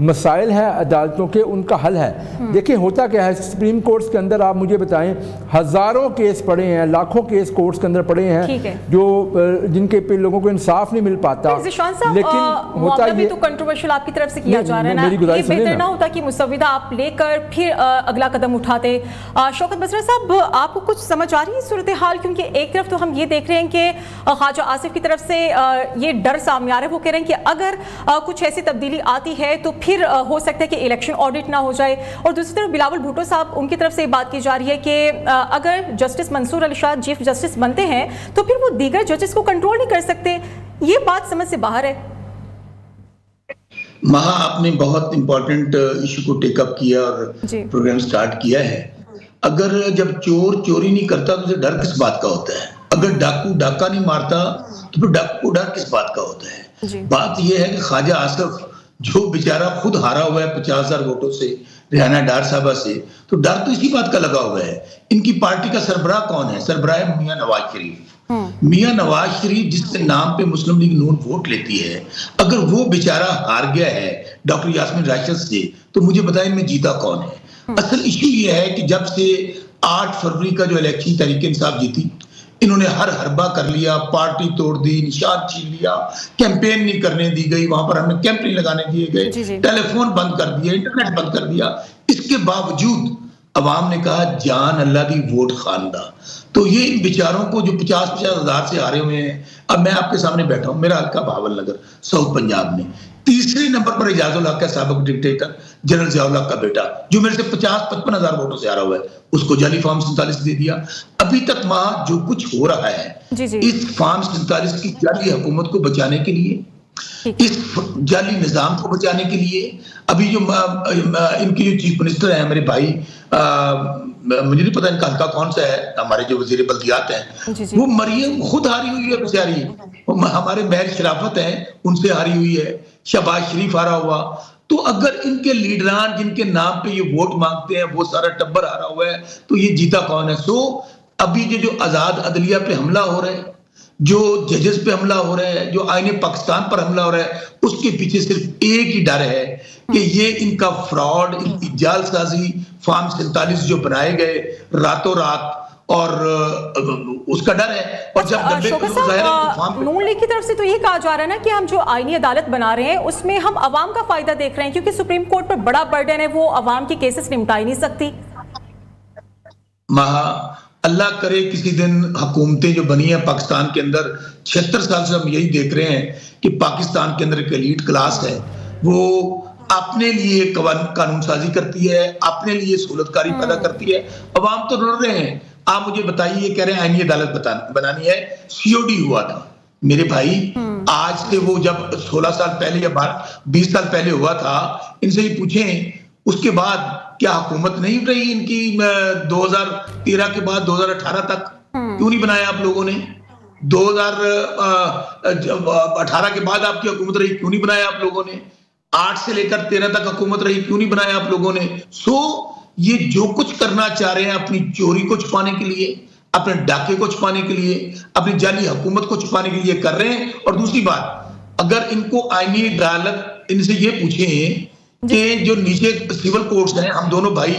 مسائل ہیں عدالتوں کے ان کا حل ہے. دیکھیں ہوتا کیا ہے, سپریم کورٹس کے اندر آپ مجھے بتائیں ہزاروں کیس پڑے ہیں, لاکھوں کیس کورٹس کے اندر پڑے ہیں جو جن کے پہ لوگوں کو انصاف نہیں مل پاتا. لیکن ہوتا یہ تو کنٹروورشل آپ کی طرف سے کیا جا رہا ہے نا, یہ بہتر نہ ہوتا کہ مسودہ آپ لے کر پھر اگلا قدم اٹھاتے. شوکت بصرہ صاحب, آپ کو کچھ سمجھ آ رہی ہے صورتحال؟ کیونکہ ایک طرف تو ہم یہ دیکھ رہے ہیں کہ خواجہ آصف کی طرف سے یہ ڈر سامنے آ رہا ہے, وہ کہہ رہے ہیں کہ اگر کچھ ایسی تبدیلی آتی ہے تو پھر ہو سکتا ہے کہ الیکشن آڈٹ نہ ہو جائے. اور دوسری طرف بلاول بھٹو صاحب, ان کی طرف سے بات کی جا رہی ہے کہ اگر جسٹس منصور علی شاہ چیف جسٹس بنتے ہیں تو پھر وہ دیگر ججز کو کنٹرول نہیں کر سکتے. یہ بات سمجھ سے باہر ہے. مہا, آپ نے بہت امپورٹنٹ ایشو کو ٹیک اپ کیا اور پروگرام سٹارٹ کیا ہے. اگر جب چور چوری نہیں کرتا تو اسے ڈر کس بات کا ہوتا ہے؟ اگر ڈاکو ڈاکہ نہیں مارتا تو پھر ڈاکو کو ڈر کس بات کا ہوتا ہے؟ بات یہ ہے کہ خواجہ آصف جو بیچارہ خود ہارا ہوا ہے 50,000 ووٹوں سے ریحانہ ڈار صاحبہ سے, تو ڈر تو اسی بات کا لگا ہوا ہے. ان کی پارٹی کا سربراہ کون ہے؟ سربراہ میاں نواز شریف. میاں نواز شریف جس کے نام پہ مسلم لیگ نون ووٹ لیتی ہے, اگر وہ بیچارہ ہار گیا ہے ڈاکٹر یاسمین راشد سے, تو مجھے بتائیں ان میں جیتا کون ہے؟ اصل ایشو یہ ہے کہ جب سے 8 فروری کا جو الیکشن تحریک انصاف جیتی, انہوں نے ہر حربہ کر لیا, پارٹی توڑ دی, نشان چھین لیا, کیمپین نہیں کرنے دی گئی, وہاں پر ہمیں کیمپ نہیں لگانے دیے گئے, ٹیلی فون بند کر دیا, انٹرنیٹ بند کر دیا. اس کے باوجود عوام نے کہا جان اللہ دی ووٹ خاندہ. تو یہ ان بیچاروں کو جو 50,000 ہزار سے ہارے ہوئے ہیں, اب میں آپ کے سامنے بیٹھا ہوں, میرا حلقہ بہاول نگر ساؤتھ پنجاب میں, تیسرے نمبر پر اعجاز الحق کا سابق ڈکٹیٹر جنرل ضیاء الحق کا بیٹا جو میرے سے 50-55 ہزار ووٹوں سے ہارا ہوا ہے, اس کو جعلی فارم 47 دے دیا. ابھی تک وہاں جو کچھ ہو رہا ہے اس فارم 47 کی جعلی حکومت کو بچانے کے لیے, اس جعلی نظام کو بچانے کے لیے, ابھی جو ان کی جو چیف منسٹر ہیں میرے بھائی, مجھے نہیں پتا ان کا حلقہ کون سا ہے, ہمارے جو وزیر بلدیات ہیں وہ مریم خود ہاری ہوئی ہے بیچاری, ہمارے مہر شرافت ہیں ان سے ہاری ہوئی ہے, شہباز شریف ہارا ہوا. تو اگر ان کے لیڈران جن کے نام پہ یہ ووٹ مانگتے ہیں وہ سارا ٹبر ہارا ہوا ہے, تو یہ جیتا کون ہے؟ سو ابھی جو آزاد عدلیہ پہ حملہ ہو رہا ہے, جو ججز پہ حملہ ہو رہا ہے, جو آئین پاکستان پر حملہ ہو رہا ہے, اس کے پیچھے صرف ایک ہی ڈر ہے کہ یہ ان کا فراڈ, ان کی جال سازی, فارم 47 جو بنائے گئے راتوں رات, اور اس کا ڈر ہے. اور جب نون لیگ کی طرف سے تو یہ کہا جا رہا ہے نا کہ ہم جو آئینی عدالت بنا رہے ہیں اس میں ہم عوام کا فائدہ دیکھ رہے ہیں, کیونکہ سپریم کورٹ پر بڑا برڈن ہے, وہ عوام کی کیسز نمٹا ہی نہیں سکتی. اللہ کرے کسی دن حکومتیں جو بنی ہیں پاکستان کے اندر, 76 سال سے ہم یہی دیکھ رہے ہیں کہ پاکستان کے اندر ایک ایلیٹ کلاس ہے, وہ اپنے لیے قانون سازی کرتی ہے, اپنے لیے سہولت کاری پیدا کرتی ہے. عوام تو لڑ رہے ہیں. آپ مجھے بتائیے, یہ کہہ رہے ہیں آئینی عدالت بنانی ہے, COD ہوا تھا میرے بھائی, آج سے وہ جب 16 سال پہلے یا 20 سال پہلے ہوا تھا, ان سے ہی پوچھیں اس کے بعد کیا حکومت نہیں رہی ان کی 2013 کے بعد 2018 تک؟ کیوں نہیں بنایا آپ لوگوں نے؟ 2018 کے بعد آپ کی حکومت رہی, کیوں نہیں بنایا آپ لوگوں نے؟ 8 سے لے کر 13 تک حکومت رہی, کیوں نہیں بنایا آپ لوگوں نے؟ یہ جو کچھ کرنا چاہ رہے ہیں اپنی چوری کو چھپانے کے لیے, اپنے ڈاکے کو چھپانے کے لیے, اپنی جعلی حکومت کو چھپانے کے لیے کر رہے ہیں. اور دوسری بات, اگر ان کو آئینی عدالت ان سے یہ پوچھیں کہ جو نیچے سول کورٹس ہیں, ہم دونوں بھائی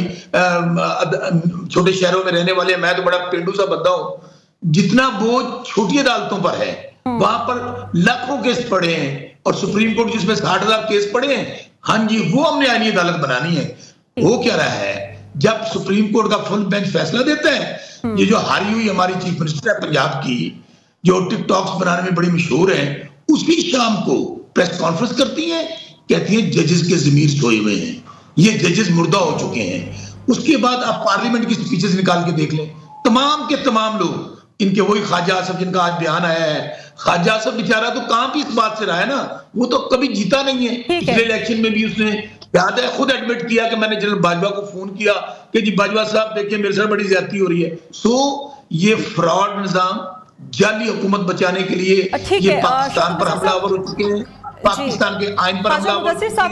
چھوٹے شہروں میں رہنے والے ہیں, میں تو بڑا پینڈو سا بندہ ہوں, جتنا بوجھ چھوٹی عدالتوں پر ہے وہاں پر لاکھوں کیس پڑے ہیں, اور سپریم کورٹ جس میں 60,000 کیس پڑے ہیں, ہاں جی وہ ہم نے آئینی عدالت بنانی ہے. وہ کیا رہا ہے, جب سپریم کورٹ کا فل بینچ فیصلہ دیتا ہے, یہ جو ہاری ہوئی ہماری چیف منسٹر ہے پنجاب کی, جو ٹک ٹاکس بنانے میں بڑی مشہور ہیں, اسی شام کو پریس کانفرنس کرتی ہیں, کہتی ہیں ججز کے ضمیر سوئے ہوئے ہیں, یہ ججز مردہ ہو چکے ہیں. اس کے بعد آپ پارلیمنٹ کی سپیچز نکال کے دیکھ لیں, تمام کے تمام لوگ ان کے وہی خواجہ آصف جن کا آج بیان آیا ہے, خواجہ آصف بیچارہ تو کہاں بھی اس بات سے رہا ہے نا, وہ تو کبھی جیتا نہیں ہے. پچھلے الیکشن میں بھی اس نے یاد ہے خود ایڈمٹ کیا کہ میں نے جنرل باجوہ کو فون کیا کہ جی باجوہ صاحب دیکھیں میرے ساتھ بڑی زیادتی ہو رہی ہے. یہ فراڈ نظام جعلی حکومت بچانے کے لیے یہ پاکستان پر حملہ آور ہو چکے ہیں, پاکستان کے آئین پر حملہ آور ہو چکے ہیں, پاکستان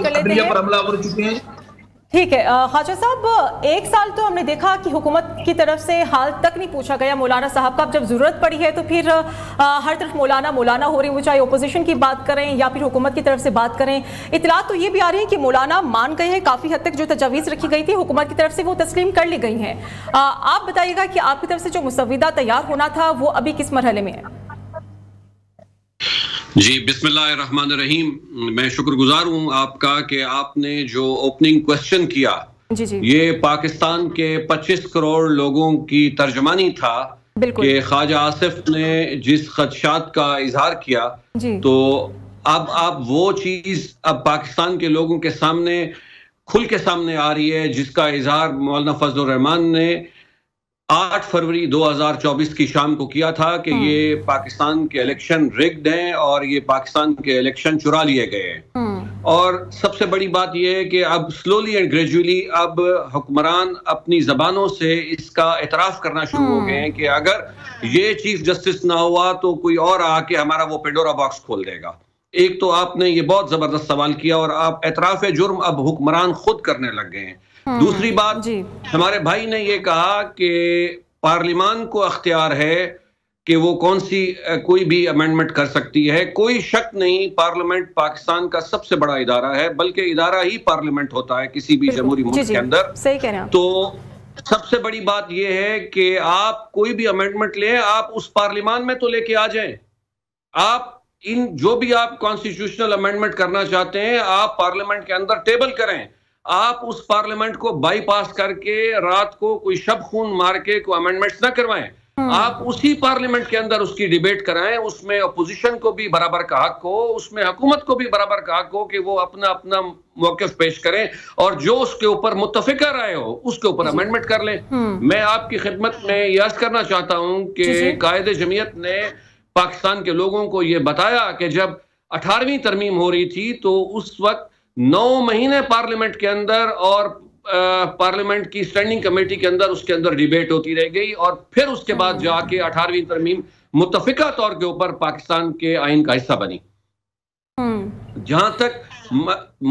کے عدلیہ پر حملہ آور ہو چکے ہیں. ٹھیک ہے خواجہ صاحب، ایک سال تو ہم نے دیکھا کہ حکومت کی طرف سے حال تک نہیں پوچھا گیا مولانا صاحب کا. اب جب ضرورت پڑی ہے تو پھر ہر طرف مولانا مولانا ہو رہی ہیں، وہ چاہے اپوزیشن کی بات کریں یا پھر حکومت کی طرف سے بات کریں. اطلاعات تو یہ بھی آ رہی ہیں کہ مولانا مان گئے ہیں، کافی حد تک جو تجاویز رکھی گئی تھی حکومت کی طرف سے وہ تسلیم کر لی گئی ہیں. آپ بتائیے گا کہ آپ کی طرف سے جو مسودہ تیار ہونا تھا وہ ابھی کس مرحلے میں ہے؟ جی بسم اللہ الرحمن الرحیم. میں شکر گزار ہوں آپ کا کہ آپ نے جو اوپننگ کوشچن کیا یہ پاکستان کے 25 کروڑ لوگوں کی ترجمانی تھا کہ خواجہ آصف نے جس خدشات کا اظہار کیا تو اب وہ چیز اب پاکستان کے لوگوں کے سامنے کھل کے سامنے آ رہی ہے، جس کا اظہار مولانا فضل الرحمان نے 8 فروری 2024 کی شام کو کیا تھا کہ یہ پاکستان کے الیکشن ریگڈ ہیں اور یہ پاکستان کے الیکشن چرا لیے گئے ہیں. اور سب سے بڑی بات یہ ہے کہ اب سلولی اینڈ گریجولی اب حکمران اپنی زبانوں سے اس کا اعتراف کرنا شروع ہو گئے ہیں کہ اگر یہ چیف جسٹس نہ ہوا تو کوئی اور آ کے ہمارا وہ پینڈورا باکس کھول دے گا. ایک تو آپ نے یہ بہت زبردست سوال کیا اور آپ اعتراف جرم اب حکمران خود کرنے لگ گئے ہیں. دوسری بات ہمارے بھائی نے یہ کہا کہ پارلیمان کو اختیار ہے کہ وہ کون سی کوئی بھی امینڈمنٹ کر سکتی ہے. کوئی شک نہیں، پارلیمنٹ پاکستان کا سب سے بڑا ادارہ ہے، بلکہ ادارہ ہی پارلیمنٹ ہوتا ہے کسی بھی جمہوری ملک کے اندر. تو سب سے بڑی بات یہ ہے کہ آپ کوئی بھی امینڈمنٹ لیں، آپ اس پارلیمان میں تو لے کے آ جائیں. آپ جو بھی آپ کانسٹیٹیوشنل امینڈمنٹ کرنا چاہتے ہیں آپ پارلیمنٹ کے اندر ٹیبل کریں. آپ اس پارلیمنٹ کو بائی پاس کر کے رات کو کوئی شب خون مار کے کوئی امینڈمنٹس نہ کروائیں. آپ اسی پارلیمنٹ کے اندر اس کی ڈیبیٹ کرائیں، اس میں اپوزیشن کو بھی برابر کا حق ہو، اس میں حکومت کو بھی برابر کا حق ہو کہ وہ اپنا اپنا موقف پیش کریں اور جو اس کے اوپر متفقہ رائے ہو اس کے اوپر امینڈمنٹ کر لیں. میں آپ کی خدمت میں یہ عرض کرنا چاہتا ہوں کہ قائد جمعیت نے پاکستان کے لوگوں کو یہ بتایا کہ جب 18ویں ترمیم ہو رہی تھی تو اس وقت 9 مہینے پارلیمنٹ کے اندر اور پارلیمنٹ کی سٹینڈنگ کمیٹی کے اندر اس کے اندر ڈیبیٹ ہوتی رہ گئی اور پھر اس کے بعد جا کے 18ویں ترمیم متفقہ طور کے اوپر پاکستان کے آئین کا حصہ بنی. جہاں تک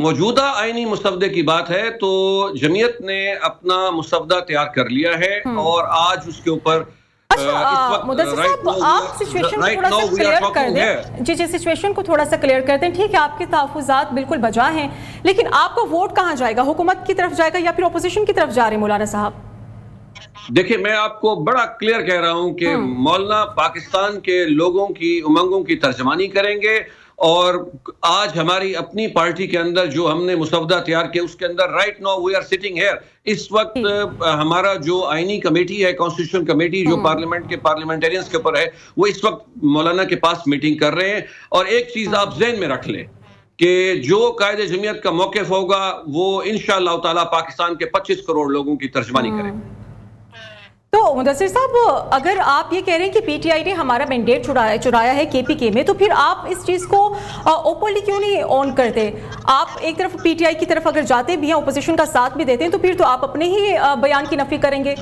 موجودہ آئینی مسودے کی بات ہے تو جمعیت نے اپنا مسودہ تیار کر لیا ہے اور آج اس کے اوپر مدثر صاحب آپ سچویشن کو تھوڑا سا کلیئر کر دیں. جی سچویشن کو تھوڑا سا کلیئر کر دیں. ٹھیک ہے، آپ کے تحفظات بالکل بجا ہیں، لیکن آپ کا ووٹ کہاں جائے گا؟ حکومت کی طرف جائے گا یا پھر اپوزیشن کی طرف جا رہے ہیں مولانا صاحب؟ دیکھیں میں آپ کو بڑا کلیئر کہہ رہا ہوں کہ مولانا پاکستان کے لوگوں کی امنگوں کی ترجمانی کریں گے اور آج ہماری اپنی پارٹی کے اندر جو ہم نے مسودہ تیار کیا اس کے اندر right now we are sitting here. اس وقت ہمارا جو آئینی کمیٹی ہے کانسٹیٹیوشن کمیٹی جو پارلیمنٹ کے پارلیمنٹیرینز کے اوپر ہے وہ اس وقت مولانا کے پاس میٹنگ کر رہے ہیں. اور ایک چیز آپ ذہن میں رکھ لیں کہ جو قائد جمعیت کا موقف ہوگا وہ انشاءاللہ تعالی پاکستان کے 25 کروڑ لوگوں کی ترجمانی کرے. تو مدثر صاحب اگر آپ یہ کہہ رہے ہیں کہ پی ٹی آئی نے ہمارا مینڈیٹ چرایا ہے کے پی کے میں تو پھر آپ اس چیز کو اوپنلی کیوں نہیں آن کرتے؟ آپ ایک طرف پی ٹی آئی کی طرف اگر جاتے بھی ہیں، اپوزیشن کا ساتھ بھی دیتے ہیں، تو پھر تو آپ اپنے ہی بیان کی نفی کریں گے.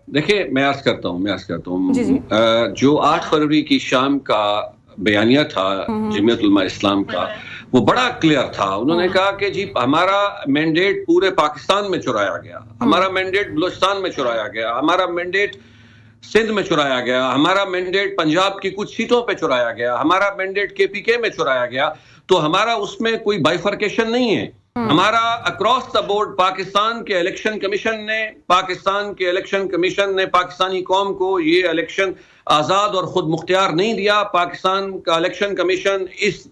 دیکھیں میں عرض کرتا ہوں جو 8 فروری کی شام کا بیانیہ تھا جمعیت علماء اسلام کا وہ بڑا کلیئر تھا. انہوں نے کہا کہ جی ہمارا مینڈیٹ پورے پاکستان میں چرایا گیا، ہمارا مینڈیٹ بلوچستان میں چرایا گیا، ہمارا مینڈیٹ سندھ میں چرایا گیا، ہمارا مینڈیٹ پنجاب کی کچھ سیٹوں پہ چرایا گیا، ہمارا مینڈیٹ کے پی کے میں چرایا گیا. تو ہمارا اس میں کوئی بائیفرکیشن نہیں ہے. ہمارا اکراس دا بورڈ پاکستان کے الیکشن کمیشن نے پاکستانی قوم کو یہ الیکشن آزاد اور خود مختار نہیں دیا. پاکستان کا الیکشن کمیشن اس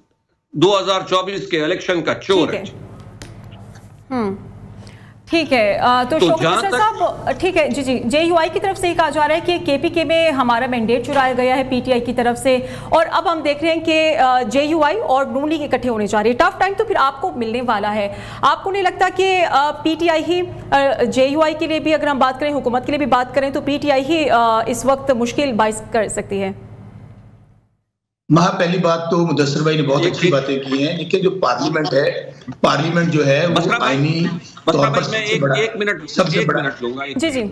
2024 کے الیکشن کا چور ہے. ٹھیک ہے، تو شوکت صاحب ٹھیک ہے جی جے یو آئی کی طرف سے یہ کہا جا رہا ہے کہ کے پی کے میں ہمارا مینڈیٹ چرایا گیا ہے پی ٹی آئی کی طرف سے، اور اب ہم دیکھ رہے ہیں کہ جے یو آئی اور نون لیگ اکٹھے ہونے جا رہی ہے. ٹف ٹائم تو پھر آپ کو ملنے والا ہے. آپ کو نہیں لگتا کہ P T I he J you آئی کے لیے بھی اگر ہم بات کریں، حکومت کے لیے بھی بات کریں تو پی ٹی آئی ہی اس وقت مشکل باعث کر سکتی ہے؟ پہلی بات تو مدثر بھائی نے بہت اچھی باتیں کی ہیں، لیکن جو پارلیمنٹ جو ہے وہ آئینی طور پر سب سے بڑا لوں گا. جی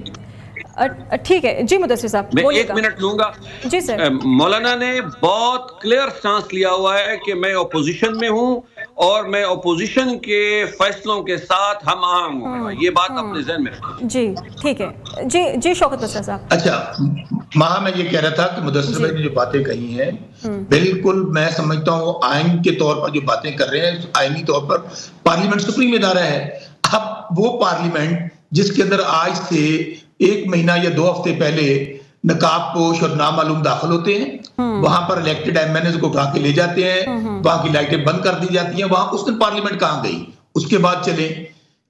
ٹھیک ہے جی مدثر صاحب میں 1 منٹ لوں گا. جی سر. مولانا نے بہت کلیئر سٹانس لیا ہوا ہے کہ میں اپوزیشن میں ہوں اور میں اپوزیشن کے فیصلوں کے ساتھ ہم آہنگ ہوں گا. یہ بات اپنے ذہن میں رکھیں. جی ٹھیک ہے. جی شوکت اسرار صاحب. اچھا میں یہ کہہ رہا تھا کہ مدثر بھائی نے جو باتیں کہی ہیں بالکل میں سمجھتا ہوں آئین کے طور پر جو باتیں کر رہے ہیں آئینی طور پر پارلیمنٹ سپریم ادارہ ہے. اب وہ پارلیمنٹ جس کے اندر آج سے 1 مہینہ یا 2 ہفتے پہلے نقاب پوش اور نامعلوم داخل ہوتے ہیں, وہاں پر الیکٹڈ ایم این ایز کو اٹھا کے لے جاتے ہیں, وہاں کی لائٹیں بند کر دی جاتی ہیں, وہاں اس دن پارلیمنٹ کہاں گئی؟ اس کے بعد چلیں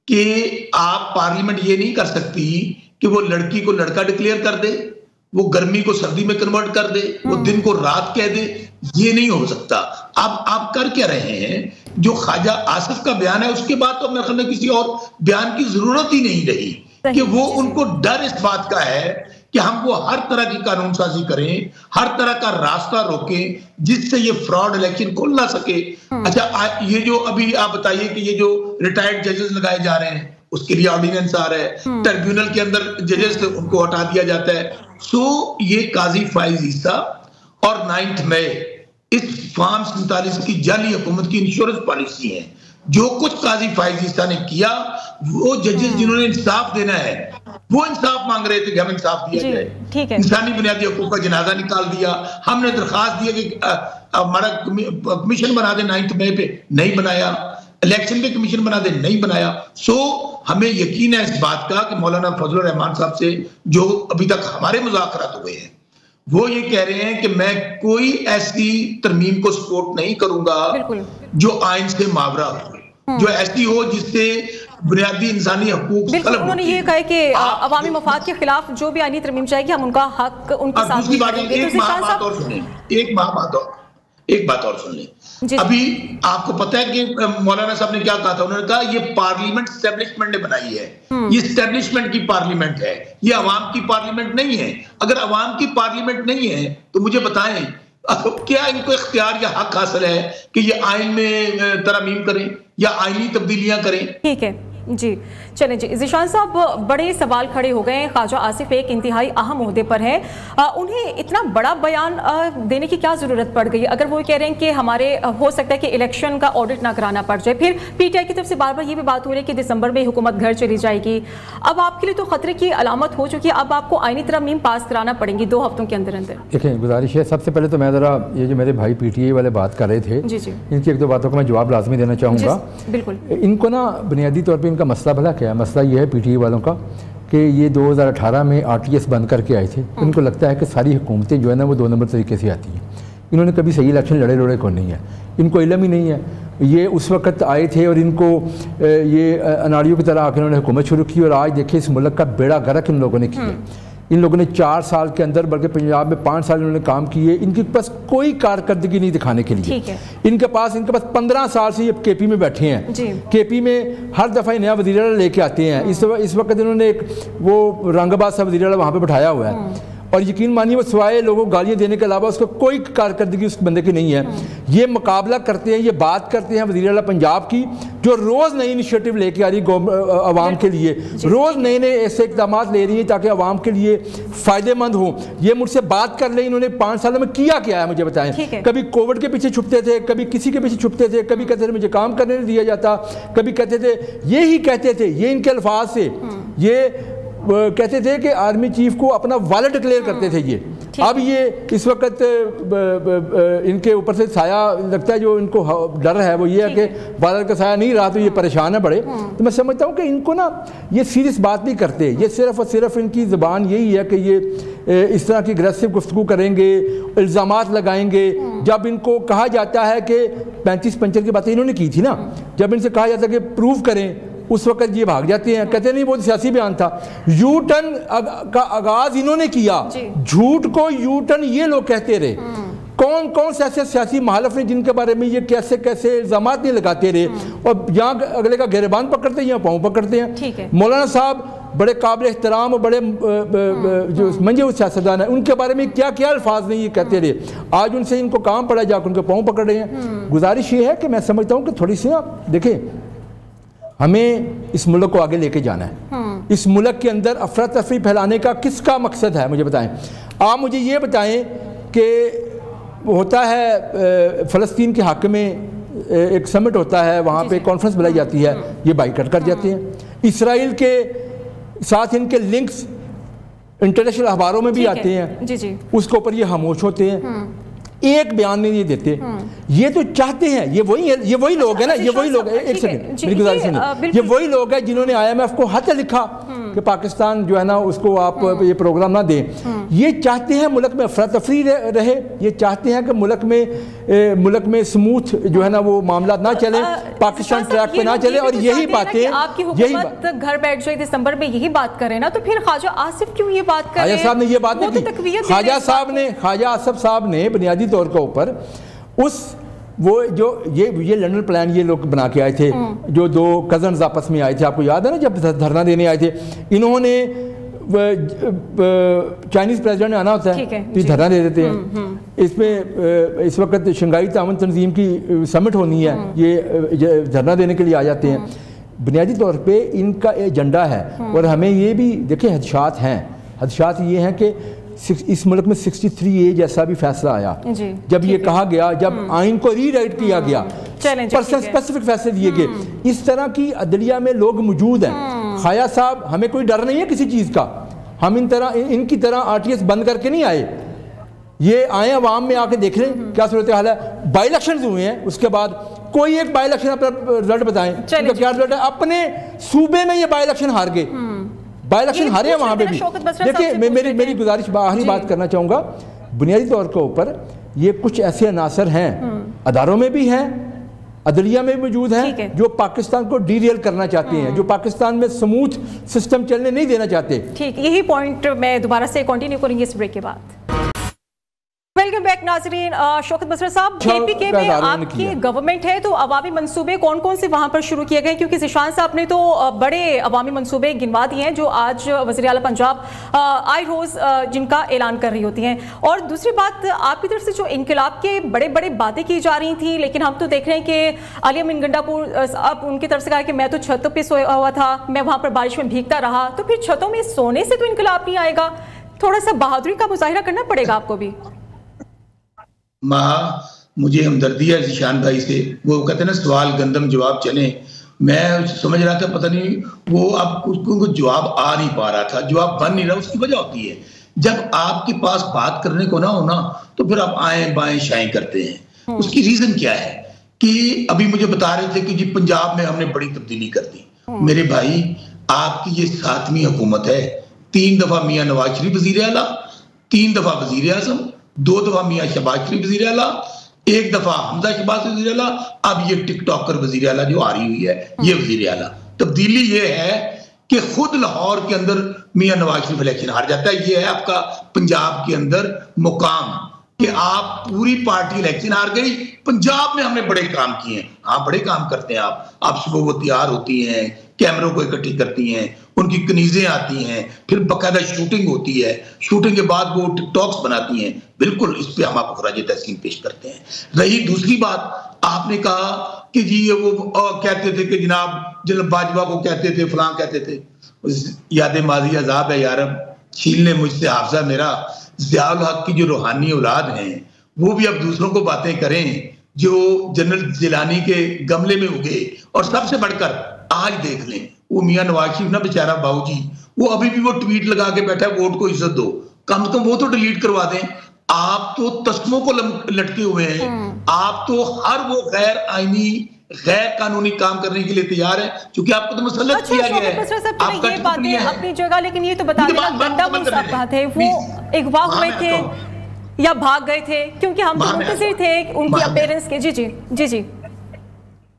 کہ آپ پارلیمنٹ یہ نہیں کر سکتی کہ وہ لڑکی کو لڑکا ڈکلیئر کر دے, وہ گرمی کو سردی میں کنورٹ کر دے, وہ دن کو رات کہہ دے. یہ نہیں ہو سکتا. اب آپ کر کیا رہے ہیں؟ جو خواجہ آصف کا بیان ہے اس کے بعد تو میرے خیال میں کسی اور بیان کی ضرورت ہی نہیں رہی, کہ وہ ان کو ڈر اس بات کا ہے کہ ہم وہ ہر طرح کی قانون سازی کریں, ہر طرح کا راستہ روکیں جس سے یہ فراڈ الیکشن کھل نہ سکے. اچھا یہ جو ابھی آپ بتائیے کہ یہ جو ریٹائرڈ ججز لگائے جا رہے ہیں اس کے لیے آرڈیننس آ رہا ہے, ٹربیونل کے اندر ججز ان کو ہٹا دیا جاتا ہے. یہ قاضی فائز عیسیٰ اور 9 مئی اس فارم 47 کی جعلی حکومت کی انشورنس پالیسی ہے. جو کچھ قاضی فائز عیسیٰ نے کیا, وہ ججز جنہوں نے انصاف دینا ہے وہ انصاف مانگ رہے تھے کہ ہم انصاف دیا جائے. انسانی بنیادی حقوق کا جنازہ نکال دیا. ہم نے درخواست دیا کہ ہمارا کمیشن بنا دے 9 مئی پہ, نہیں بنایا. الیکشن پہ کمیشن بنا دے, نہیں بنایا. ہمیں یقین ہے اس بات کا کہ مولانا فضل الرحمان صاحب سے جو ابھی تک ہمارے مذاکرات ہوئے ہیں وہ یہ کہہ رہے ہیں کہ میں کوئی ایسی ترمیم کو سپورٹ نہیں کروں گا جو آئین سے ماورا ہو, جو ایسی ہو جس سے بنیادی انسانی حقوق بالکل. انہوں نے یہ کہا کہ عوامی مفاد کے خلاف جو بھی آئینی ترمیم چاہے گی ہم ان کا حق ان کے ساتھ دیں گے. ایک بات اور سن لیں. ابھی آپ کو پتہ ہے کہ مولانا صاحب نے کیا کہا تھا؟ انہوں نے کہا یہ پارلیمنٹ اسٹیبلشمنٹ نے بنائی ہے, یہ اسٹیبلشمنٹ کی پارلیمنٹ ہے, یہ عوام کی پارلیمنٹ نہیں ہے. اگر عوام کی پارلیمنٹ نہیں ہے تو مجھے بتائیں کیا ان کو اختیار یا حق حاصل ہے کہ یہ آئین میں ترمیم کریں یا آئینی تبدیلیاں کریں؟ ٹھیک ہے جی چلیں جی. ذیشان صاحب بڑے سوال کھڑے ہو گئے ہیں. خواجہ آصف ایک انتہائی اہم عہدے پر ہے, انہیں اتنا بڑا بیان دینے کی کیا ضرورت پڑ گئی؟ اگر وہ کہہ رہے ہیں کہ ہمارے ہو سکتا ہے کہ الیکشن کا آڈٹ نہ کرانا پڑ جائے, پھر پی ٹی آئی کی طرف سے بار بار یہ بھی بات ہو رہی ہے کہ دسمبر میں حکومت گھر چلی جائے گی. اب آپ کے لیے تو خطرے کی علامت ہو چکی ہے, اب آپ کو آئینی ترمیم پاس کرانا پڑیں گی 2 ہفتوں کے اندر اندر. دیکھیں گزارش ہے, سب سے پہلے تو میں ذرا یہ جو میرے بھائی پی ٹی آئی والے بات کر رہے تھے ان کی 1-2 باتوں کو میں جواب لازمی دینا چاہوں گا. بالکل. ان کو نا بنیادی طور پہ ان کا مسئلہ بھلا کیا ہے؟ مسئلہ یہ ہے پی ٹی آئی والوں کا کہ یہ 2018 میں RTS بند کر کے آئے تھے. ان کو لگتا ہے کہ ساری حکومتیں جو ہے نا وہ 2 نمبر طریقے سے آتی ہیں. انہوں نے کبھی صحیح الیکشن لڑے کو نہیں ہے, ان کو علم ہی نہیں ہے. یہ اس وقت آئے تھے اور ان کو یہ اناڑیوں کی طرح آ کے انہوں نے حکومت شروع کی, اور آج دیکھیں اس ملک کا بیڑا غرق ان لوگوں نے کیا. ان لوگوں نے 4 سال کے اندر, بلکہ پنجاب میں 5 سال انہوں نے کام کیے. ان کے پاس کوئی کارکردگی نہیں دکھانے کے لیے. ان کے پاس 15 سال سے یہ کے پی میں بیٹھے ہیں. کے پی میں ہر دفعہ نیا وزیر اعلیٰ لے کے آتے ہیں. اس وقت انہوں نے ایک وہ رنگ باز سا وزیر اعلیٰ وہاں پہ بٹھایا ہوا ہے, اور یقین مانیے وہ سوائے لوگوں کو گالیاں دینے کے علاوہ اس کو کوئی کارکردگی اس بندے کی نہیں ہے. یہ مقابلہ کرتے ہیں, یہ بات کرتے ہیں وزیر اعلیٰ پنجاب کی جو روز نئی انیشیٹو لے کے آ رہی عوام کے لیے, روز نئے ایسے اقدامات لے رہی ہیں تاکہ عوام کے لیے فائدہ مند ہوں. یہ مجھ سے بات کر لیں انہوں نے 5 سالوں میں کیا ہے مجھے بتائیں. کبھی کووڈ کے پیچھے چھپتے تھے, کبھی کسی کے پیچھے چھپتے تھے, کبھی کہتے تھے مجھے کام کرنے نہیں دیا جاتا, کبھی کہتے تھے یہی کہتے تھے, یہ ان کے الفاظ سے یہ کہتے تھے کہ آرمی چیف کو اپنا والٹ ڈکلیئر کرتے تھے. یہ اب یہ اس وقت ان کے اوپر سے سایہ لگتا ہے, جو ان کو ڈر ہے وہ یہ ہے کہ والٹ کا سایہ نہیں رہا تو یہ پریشان ہے بڑے. تو میں سمجھتا ہوں کہ ان کو نا یہ سیریس بات نہیں کرتے, یہ صرف اور صرف ان کی زبان یہی ہے کہ یہ اس طرح کی اگریسو گفتگو کریں گے, الزامات لگائیں گے. جب ان کو کہا جاتا ہے کہ 35-50 کی باتیں انہوں نے کی تھی نا, جب ان سے کہا جاتا ہے کہ پروف کریں اس وقت یہ بھاگ جاتے ہیں, کہتے نہیں وہ سیاسی بیان تھا. یو ٹرن کا آغاز انہوں نے کیا, جھوٹ کو یو ٹرن یہ لوگ کہتے رہے. کون سے ایسے سیاسی محالف نے جن کے بارے میں یہ کیسے الزامات نہیں لگاتے رہے, اور یہاں اگلے کا گریبان پکڑتے ہیں, یہاں پاؤں پکڑتے ہیں. مولانا صاحب بڑے قابل احترام اور بڑے جو منجے ہوئے سیاستدان ہیں, ان کے بارے میں کیا الفاظ نہیں یہ کہتے رہے. آج ان سے ان کو کام پڑا جا کے ان کے پاؤں پکڑ رہے ہیں. گزارش یہ ہے کہ میں سمجھتا ہوں کہ تھوڑی سی نا دیکھیں ہمیں اس ملک کو آگے لے کے جانا ہے. اس ملک کے اندر افراتفری پھیلانے کا کس کا مقصد ہے مجھے بتائیں. آپ مجھے یہ بتائیں کہ ہوتا ہے فلسطین کے حق میں ایک سمٹ ہوتا ہے, وہاں پہ کانفرنس بلائی جاتی ہے, یہ بائیکاٹ کر جاتے ہیں. اسرائیل کے ساتھ ان کے لنکس انٹرنیشنل اخباروں میں بھی آتے ہیں, اس کے اوپر یہ خاموش ہوتے ہیں, ایک بیان نہیں دیتے. یہ تو چاہتے ہیں, یہ وہی لوگ ہیں نا, یہ وہی لوگ ہیں, ایک سیکنڈ میری گزارش سنیں, یہ وہی لوگ ہیں جنہوں نے IMF کو خط لکھا کہ پاکستان جو ہے نا اس کو آپ یہ پروگرام نہ دیں. یہ چاہتے ہیں ملک میں افراتفری رہے, یہ چاہتے ہیں کہ ملک میں سموتھ جو ہے نا وہ معاملات نہ چلیں, پاکستان ٹریک پہ نہ چلے. اور یہی باتیں آپ کی حکومت گھر بیٹھ جائے دسمبر میں یہی بات کریں نا, تو پھر خواجہ آصف کیوں یہ بات کر رہے ہیں؟ خواجہ صاحب نے یہ بات نہیں کی. خواجہ آصف صاحب نے بنیادی طور کے اوپر وہ جو یہ لنڈن پلان یہ لوگ بنا کے آئے تھے, جو 2 کزنز آپس میں آئے تھے, آپ کو یاد ہے نا جب دھرنا دینے آئے تھے, انہوں نے چائنیز پریزیڈنٹ نے آنا ہوتا ہے تو دھرنا دے دیتے ہیں. اس میں اس وقت شنگھائی تعاون تنظیم کی سمٹ ہونی ہے, یہ دھرنا دینے کے لیے آ جاتے ہیں. بنیادی طور پہ ان کا ایجنڈا ہے, اور ہمیں یہ بھی دیکھیں خدشات ہیں. خدشات یہ ہیں کہ اس ملک میں 63A جیسا بھی فیصلہ آیا, جب یہ کہا گیا, جب آئین کو ری رائٹ کیا گیا, اسپیسیفک فیصلے دیے گئے, اس طرح کی عدلیہ میں لوگ موجود ہیں. خواجہ صاحب ہمیں کوئی ڈر نہیں ہے کسی چیز کا, ہم ان کی طرح RTS بند کر کے نہیں آئے. یہ آئے عوام میں آ کے دیکھ لیں کیا صورتحال ہے. بائی الیکشنز ہوئے ہیں, اس کے بعد کوئی ایک بائی الیکشن اپنا رزلٹ بتائیں, کیا رزلٹ ہے. اپنے صوبے میں یہ بائی الیکشن ہار گئے, بائی الیکشن ہارے ہیں وہاں پہ بھی. دیکھیں میری گزارش آخری بات کرنا چاہوں گا, بنیادی طور کے اوپر یہ کچھ ایسے عناصر ہیں, اداروں میں بھی ہیں, عدلیہ میں موجود ہیں, جو پاکستان کو ڈی ریل کرنا چاہتے ہیں, جو پاکستان میں سموتھ سسٹم چلنے نہیں دینا چاہتے. ٹھیک, یہی پوائنٹ میں دوبارہ سے کنٹینیو کریں گے اس بریک کے بعد. ویلکم بیک ناظرین. شوکت بصری صاحب, KPK میں آپ کی گورنمنٹ ہے, تو عوامی منصوبے کون کون سے وہاں پر شروع کیے گئے؟ کیونکہ ذیشان صاحب نے تو بڑے عوامی منصوبے گنوا دیے ہیں جو آج وزیر اعلیٰ پنجاب آئی روز جن کا اعلان کر رہی ہوتی ہیں. اور دوسری بات, آپ کی طرف سے جو انقلاب کے بڑے باتیں کی جا رہی تھیں, لیکن ہم تو دیکھ رہے ہیں کہ علی امین گنڈاپور اب ان کی طرف سے کہا کہ میں تو چھتوں پہ سویا ہوا تھا, میں وہاں پر بارش میں بھیگتا رہا. تو پھر چھتوں میں سونے سے تو انقلاب نہیں آئے گا, تھوڑا سا بہادری کا مظاہرہ کرنا پڑے گا آپ کو بھی. مجھے ہمدردی ہے ذیشان بھائی سے, وہ کہتے ہیں نا سوال گندم جواب چلے. میں سمجھ رہا تھا پتہ نہیں وہ اب کو جواب آ نہیں پا رہا تھا, جواب بن نہیں رہا. اس کی وجہ ہوتی ہے جب آپ کے پاس بات کرنے کو نہ ہونا تو پھر آپ آئیں بائیں شائیں کرتے ہیں. اس کی ریزن کیا ہے کہ ابھی مجھے بتا رہے تھے کہ جی پنجاب میں ہم نے بڑی تبدیلی کر دی. میرے بھائی, آپ کی یہ 7ویں حکومت ہے. 3 دفعہ میاں نواز شریف وزیر اعلیٰ, 3 دفعہ وزیر اعظم, 2 دفعہ میاں شہباز شریف وزیر اعلیٰ, 1 دفعہ حمزہ شہباز وزیر اعلیٰ, اب یہ ٹک ٹاکر وزیر اعلیٰ جو آ رہی ہوئی ہے یہ وزیر اعلیٰ. تبدیلی یہ ہے کہ خود لاہور کے اندر میاں نواز شریف الیکشن ہار جاتا ہے. یہ ہے آپ کا پنجاب کے اندر مقام کہ آپ پوری پارٹی الیکشن ہار گئی. پنجاب میں ہم نے بڑے کام کیے ہیں. ہاں بڑے کام کرتے ہیں آپ صبح وہ تیار ہوتی ہیں, کیمروں کو اکٹھی کرتی ہیں, ان کی کنیزیں آتی ہیں, پھر باقاعدہ شوٹنگ ہوتی ہے, شوٹنگ کے بعد وہ ٹک ٹاکس بناتی ہیں. بالکل اس پہ ہم آپ کو خراج تحسین پیش کرتے ہیں. رہی دوسری بات, آپ نے کہا کہ جی وہ کہتے تھے کہ جناب باجوہ کو کہتے تھے فلاں کہتے تھے. یاد ماضی عذاب ہے یارب, چھین لے مجھ سے حافظہ میرا. ضیاء الحق کی جو روحانی اولاد ہیں وہ بھی اب دوسروں کو باتیں کریں جو جنرل جیلانی کے گملے میں اگے. اور سب سے بڑھ کر آج دیکھ لیں وہ میاں نواز شریف نا بیچارہ باؤ جی, وہ ابھی بھی وہ ٹویٹ لگا کے بیٹھا ہے ووٹ کو عزت دو. کم سے کم وہ تو ڈیلیٹ کروا دیں. آپ تو تسموں کو لٹکے ہوئے ہیں, آپ تو ہر وہ غیر آئینی غیر قانونی کام کرنے کے لیے تیار ہیں چونکہ آپ کو تو مسلط کیا گیا ہے. آپ یہ باتیں اپنی جگہ, لیکن یہ تو بتا دینا گنڈاپور صاحب کہاں تھے, وہ اغوا ہوئے تھے یا بھاگ گئے تھے؟ کیونکہ ہم تو منتظر تھے ان کی اپیرنس کے. جی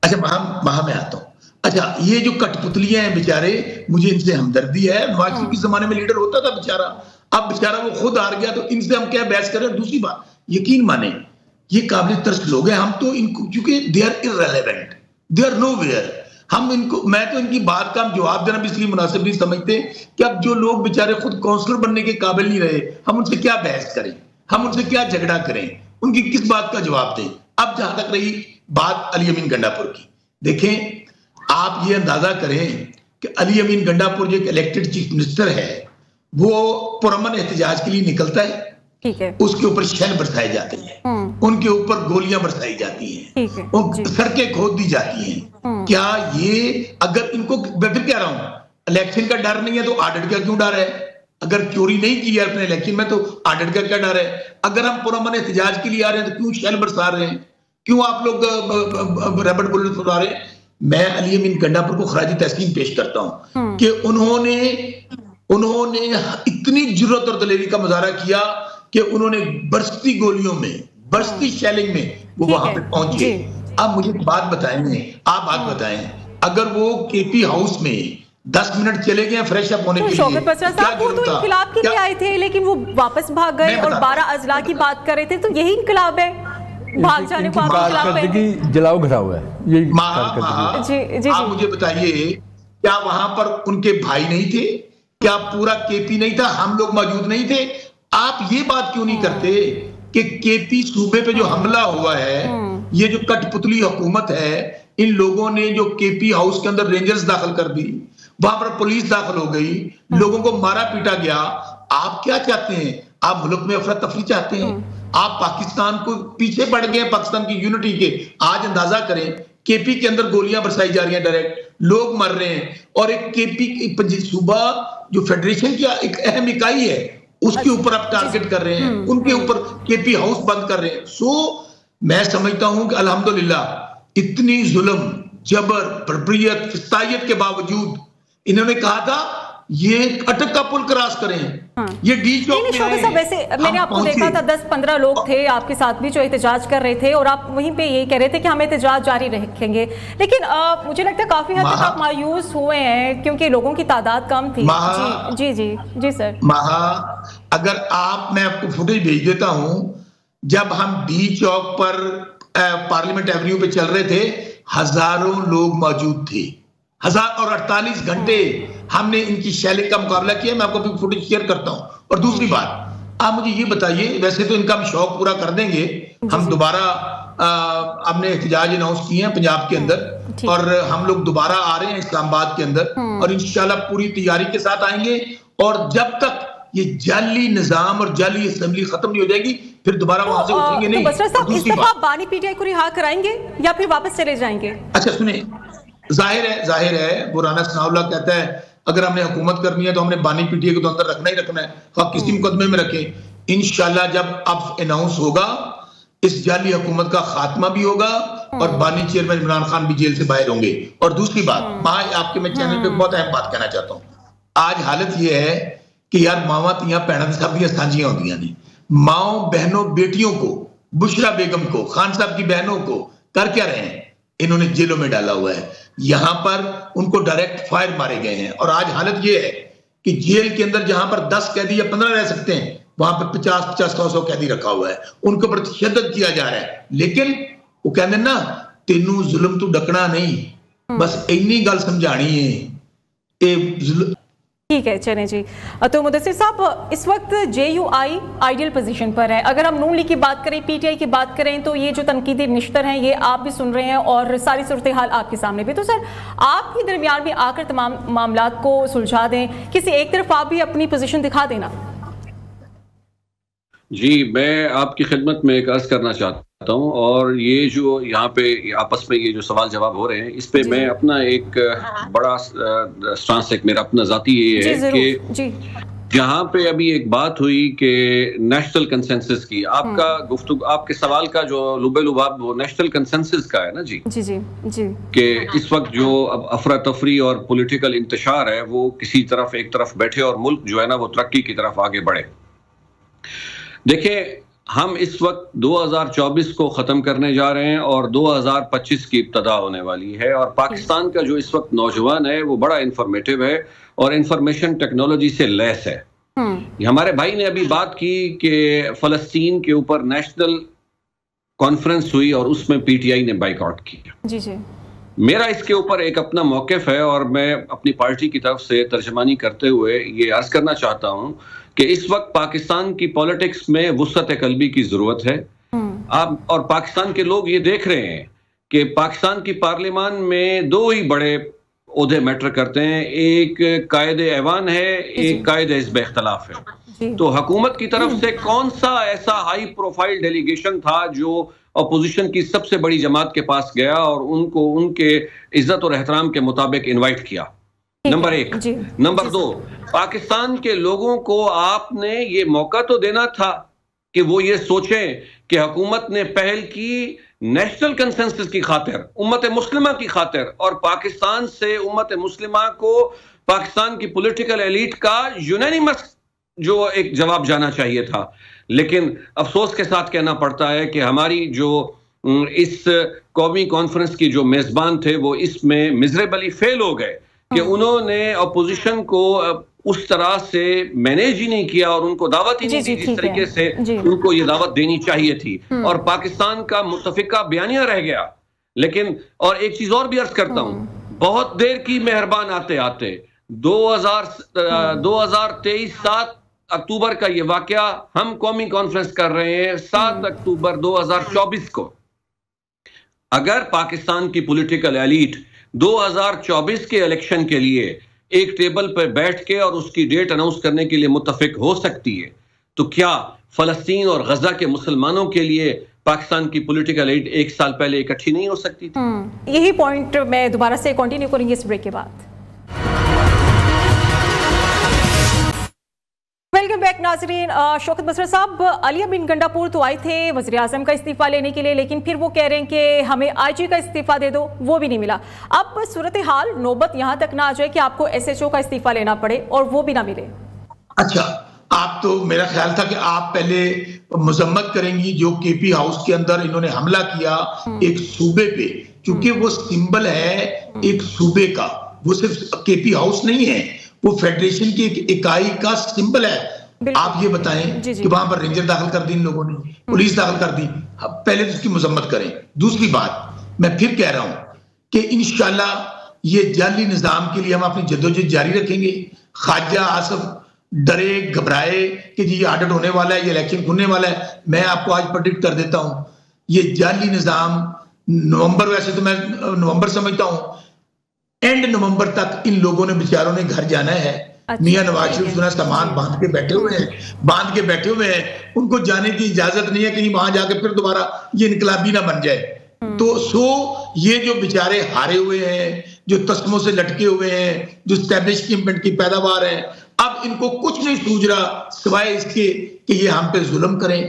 اچھا وہاں میں آتا ہوں. اچھا یہ جو کٹ پتلیاں ہیں بیچارے, مجھے ان سے ہمدردی ہے. نواز شریف کے زمانے میں لیڈر ہوتا تھا بیچارہ, اب بیچارہ وہ خود ہار گیا, تو ان سے ہم کیا بحث کریں. دوسری بات, یقین مانیں یہ قابل ترس لوگ ہیں. ہم تو ان کو کیونکہ they are irrelevant, they are nowhere. ہم ان کو, میں تو ان کی بات کا ہم جواب دینا بھی اس لیے مناسب نہیں سمجھتے کہ اب جو لوگ بیچارے خود کونسلر بننے کے قابل نہیں رہے, ہم ان سے کیا بحث کریں, ہم ان سے کیا جھگڑا کریں, ان کی کس بات کا جواب دیں. اب جہاں تک رہی بات علی امین گنڈاپور کی, دیکھیں آپ یہ اندازہ کریں کہ علی امین گنڈاپور جو ایک الیکٹڈ چیف منسٹر ہے وہ پرامن احتجاج کے لیے نکلتا ہے. اس کے اوپر شیل برسائے جاتے ہیں، ان کے اوپر گولیاں برسائی جاتی ہیں، سڑکیں کھود دی جاتی ہیں. کیا یہ اگر ان کو، میں پھر کہہ رہا ہوں الیکشن کا ڈر نہیں ہے تو آڈٹ کا کیوں ڈر ہے؟ اگر چوری نہیں کی ہے اپنے الیکشن میں تو آڈٹ کا کیا ڈر ہے؟ اگر ہم پرامن احتجاج کے لیے آ رہے ہیں تو کیوں شیل برسا رہے ہیں؟ کیوں آپ لوگ ریبٹ بلٹ اڑا رہے ہیں؟ میں علی امین گنڈاپور کو خراج تحسین پیش کرتا ہوں کہ انہوں نے اتنی جرات اور دلیری کا مظاہرہ کیا کہ انہوں نے برستی گولیوں میں، برستی شیلنگ میں وہ وہاں پہ پہنچے. آپ مجھے بات بتائیں، اگر وہ کے پی ہاؤس میں 10 منٹ چلے گئے فریش اپ ہونے کے لیے، شوکت بسرا صاحب وہ تو انقلاب کے لیے آئے تھے لیکن وہ واپس بھاگ گئے اور 12 اضلاع کی بات کر رہے تھے، تو یہی انقلاب ہے؟ بھاگ جانے کو آپ انقلاب کہتے ہیں؟ جلاؤ گھراؤ ہے یہ. آپ مجھے بتائیے، کیا وہاں پر ان کے بھائی نہیں تھے؟ کیا پورا کے پی نہیں تھا؟ ہم لوگ موجود نہیں تھے؟ آپ یہ بات کیوں نہیں کرتے کہ کے پی صوبے پہ جو حملہ ہوا ہے، یہ جو کٹ پتلی حکومت ہے، ان لوگوں نے جو کے پی ہاؤس کے اندر رینجرز داخل کر دی، وہاں پر پولیس داخل ہو گئی، لوگوں کو مارا پیٹا گیا. آپ کیا چاہتے ہیں؟ آپ ملک میں افراتفری چاہتے ہیں؟ آپ پاکستان کو پیچھے پڑ گئے پاکستان کی یونٹی کے. آج اندازہ کریں کے پی کے اندر گولیاں برسائی جا رہی ہیں، ڈائریکٹ لوگ مر رہے ہیں، اور ایک کے پی صوبہ جو فیڈریشن کی ایک اہم اکائی ہے اس کے اوپر آپ ٹارگٹ کر رہے ہیں، ان کے اوپر کے پی ہاؤس بند کر رہے ہیں. سو میں سمجھتا ہوں کہ الحمدللہ اتنی ظلم، جبر، بربریت، فسطائیت کے باوجود انہوں نے کہا تھا یہ اٹک کا پل کراس کریں، یہ ڈی چوک میں آئے. ویسے میں نے آپ کو دیکھا تھا 10-15 لوگ تھے آپ کے ساتھ بھی جو احتجاج کر رہے تھے، اور آپ وہیں پہ یہی کہہ رہے تھے کہ ہم احتجاج جاری رکھیں گے، لیکن مجھے لگتا ہے کافی حد تک آپ مایوس ہوئے ہیں کیونکہ لوگوں کی تعداد کم تھی. جی سر. اگر میں آپ کو فوٹیج بھیج دیتا ہوں، جب ہم ڈی چوک پر پارلیمنٹ ایونیو پہ چل رہے تھے، ہزاروں لوگ موجود تھے، 1048 گھنٹے ہم نے ان کی شیلنگ کا مقابلہ کیا. میں آپ کو فوٹیج شیئر کرتا ہوں. اور دوسری بات، آپ مجھے یہ بتائیے، ویسے تو ان کا ہم شوق پورا کر دیں گے، ہم دوبارہ ہم نے احتجاج اناؤنس کیے ہیں پنجاب کے اندر، اور ہم لوگ دوبارہ آ رہے ہیں اسلام آباد کے اندر، اور انشاءاللہ پوری تیاری کے ساتھ آئیں گے. اور جب تک یہ جعلی نظام اور جعلی اسمبلی ختم نہیں ہو جائے گی پھر دوبارہ وہاں سے اٹھیں گے نہیں. بسرا صاحب اس دفعہ بانی پی ٹی آئی کو رہا کرائیں گے یا پھر واپس چلے جائیں گے؟ اچھا سنیں، ظاہر ہے وہ رانا ثناء اللہ کہتا ہے اگر ہم نے حکومت کرنی ہے تو ہم نے بانی پی ٹی آئی کو تو اندر رکھنا ہی رکھنا ہے، خواہ کسی مقدمے میں رکھیں. انشاءاللہ جب اب اناؤنس ہوگا اس جعلی حکومت کا خاتمہ بھی ہوگا اور بانی چیئرمین عمران خان بھی جیل سے باہر ہوں گے. اور دوسری بات، آپ کے میں چینل پہ بہت اہم بات کہنا چاہتا ہوں. آج حالت یہ ہے کہ یار ماواں تیاں بھیناں سب دیاں سانجیاں ہوندیاں نے. ماؤں بہنوں بیٹیوں کو، بشرا بیگم کو، خان صاحب کی بہنوں کو کر کیا رہے ہیں؟ انہوں نے جیلوں میں ڈالا ہوا ہے. یہاں پر ان کو ڈائریکٹ فائر مارے گئے ہیں. اور آج حالت یہ ہے کہ جیل کے اندر جہاں پر 10 قیدی یا 15 رہ سکتے ہیں، وہاں پر 50-100 قیدی رکھا ہوا ہے. ان کے اوپر تشدد کیا جا رہا ہے. لیکن وہ کہتے ہیں نا، تینوں ظلم تو ڈکنا نہیں، بس اینی گل سمجھانی ہے. ٹھیک ہے، چلیں جی. تو مدثر صاحب، اس وقت جے یو آئی آئیڈیل پوزیشن پر ہے. اگر ہم نون لیگ کی بات کریں، پی ٹی آئی کی بات کریں، تو یہ جو تنقیدی نشتر ہیں یہ آپ بھی سن رہے ہیں اور ساری صورتحال آپ کے سامنے بھی. تو سر، آپ کے درمیان بھی آ کر تمام معاملات کو سلجھا دیں، کسی ایک طرف آپ بھی اپنی پوزیشن دکھا دینا. جی، میں آپ کی خدمت میں ایک عرض کرنا چاہتا ہوں، اور یہ جو یہاں پہ آپس میں یہ جو سوال جواب ہو رہے ہیں، اس پہ میں اپنا ایک بڑا سٹانس، ایک میرا اپنا ذاتی یہ ہے کہ جہاں پہ ابھی ایک بات ہوئی کہ نیشنل کنسنسس کی، آپ کا گفتگو، آپ کے سوال کا جو لب لباب وہ نیشنل کنسنسس کا ہے نا. جی کہ اس وقت جو اب افراتفری اور پولیٹیکل انتشار ہے وہ کسی طرف ایک طرف بیٹھے اور ملک جو ہے نا وہ ترقی کی طرف آگے بڑھے. دیکھیں، ہم اس وقت 2024 کو ختم کرنے جا رہے ہیں اور 2025 کی ابتدا ہونے والی ہے، اور پاکستان کا جو اس وقت نوجوان ہے وہ بڑا انفارمیٹو ہے اور انفارمیشن ٹیکنالوجی سے لیس ہے. ہمارے بھائی نے ابھی بات کی کہ فلسطین کے اوپر نیشنل کانفرنس ہوئی اور اس میں پی ٹی آئی نے بائیک آؤٹ کیا. میرا اس کے اوپر ایک اپنا موقف ہے اور میں اپنی پارٹی کی طرف سے ترجمانی کرتے ہوئے یہ عرض کرنا چاہتا ہوں کہ اس وقت پاکستان کی پولیٹکس میں وسعت قلبی کی ضرورت ہے. اور پاکستان کے لوگ یہ دیکھ رہے ہیں کہ پاکستان کی پارلیمان میں 2 ہی بڑے عہدے میٹر کرتے ہیں. ایک قائد ایوان ہے, ایک قائد حزب اختلاف ہے. تو حکومت کی طرف سے کون سا ایسا ہائی پروفائل ڈیلیگیشن تھا جو اپوزیشن کی سب سے بڑی جماعت کے پاس گیا اور ان کو ان کے عزت اور احترام کے مطابق انوائٹ کیا؟ نمبر ایک. نمبر دو, پاکستان کے لوگوں کو آپ نے یہ موقع تو دینا تھا کہ وہ یہ سوچیں کہ حکومت نے پہل کی نیشنل کنسنسس کی خاطر, امت مسلمہ کی خاطر, اور پاکستان سے امت مسلمہ کو پاکستان کی پولیٹیکل ایلیٹ کا یونینیمس جو ایک جواب جانا چاہیے تھا. لیکن افسوس کے ساتھ کہنا پڑتا ہے کہ ہماری جو اس قومی کانفرنس کی جو میزبان تھے وہ اس میں مزریبلی فیل ہو گئے کہ انہوں نے اپوزیشن کو اس طرح سے مینیج ہی نہیں کیا اور ان کو دعوت ہی نہیں دی جس طریقے سے ان کو یہ دعوت دینی چاہیے تھی, اور پاکستان کا متفقہ بیانیہ رہ گیا. لیکن اور ایک چیز اور بھی عرض کرتا ہوں, بہت دیر کی مہربان آتے آتے 2023 7 اکتوبر کا یہ واقعہ ہم قومی کانفرنس کر رہے ہیں 7 اکتوبر 2024 کو. اگر پاکستان کی پولیٹیکل ایلیٹ 2024 کے الیکشن کے لیے ایک ٹیبل پر بیٹھ کے اور اس کی ڈیٹ اناؤنس کرنے کے لیے متفق ہو سکتی ہے, تو کیا فلسطین اور غزہ کے مسلمانوں کے لیے پاکستان کی پولیٹیکل ایلیٹ ایک سال پہلے اکٹھی نہیں ہو سکتی تھی؟ یہی پوائنٹ میں دوبارہ سے کنٹینیو کریں گے اس بریک کے بعد. ویلکم بیک ناظرین. شوکت بسرا صاحب, علی بن گنڈا پور تو آئے تھے وزیر اعظم کا استعفیٰ لینے کے لیے, لیکن پھر وہ کہہ رہے ہیں کہ ہمیں آئی جی کا استعفیٰ دے دو, وہ بھی نہیں ملا. اب صورتحال نوبت یہاں تک نہ آ جائے کہ آپ کو ایس ایچ او کا استعفیٰ لینا پڑے اور وہ بھی نہ ملے. اچھا, آپ تو میرا خیال تھا کہ آپ پہلے مذمت کریں گی جو کے پی ہاؤس کے اندر انہوں نے حملہ کیا ایک صوبے پہ, کیونکہ وہ سمبل ہے ایک صوبے کا, وہ صرف کے پی ہاؤس نہیں ہے, وہ فیڈریشن کی ایک اکائی کا سمبل ہے. آپ یہ بتائیں کہ وہاں پر رینجر داخل کر دی ان لوگوں نے, پولیس داخل کر دی, پہلے تو اس کی مذمت کریں. دوسری بات میں پھر کہہ رہا ہوں کہ انشاءاللہ یہ جعلی نظام کے لیے ہم اپنی جدوجہد جاری رکھیں گے. خواجہ آصف ڈرے گھبرائے کہ جی یہ آڈٹ ہونے والا ہے, یہ الیکشن کھلنے والا ہے, میں آپ کو آج پریڈکٹ کر دیتا ہوں یہ جعلی نظام نومبر, ویسے تو میں نومبر سمجھتا ہوں, اینڈ نومبر تک ان لوگوں نے بیچاروں نے گھر جانا ہے. میاں نواز شریف سنا سامان باندھ کے بیٹھے ہوئے ہیں, ان کو جانے کی اجازت نہیں ہے کہ وہاں جا کے پھر دوبارہ یہ انقلابی نہ بن جائے. تو یہ جو بیچارے ہارے ہوئے ہیں, جو تسموں سے لٹکے ہوئے ہیں, جو اسٹیبلشمنٹ کی پیداوار ہیں, اب ان کو کچھ نہیں سوچ رہا سوائے اس کے کہ یہ ہم پہ ظلم کریں,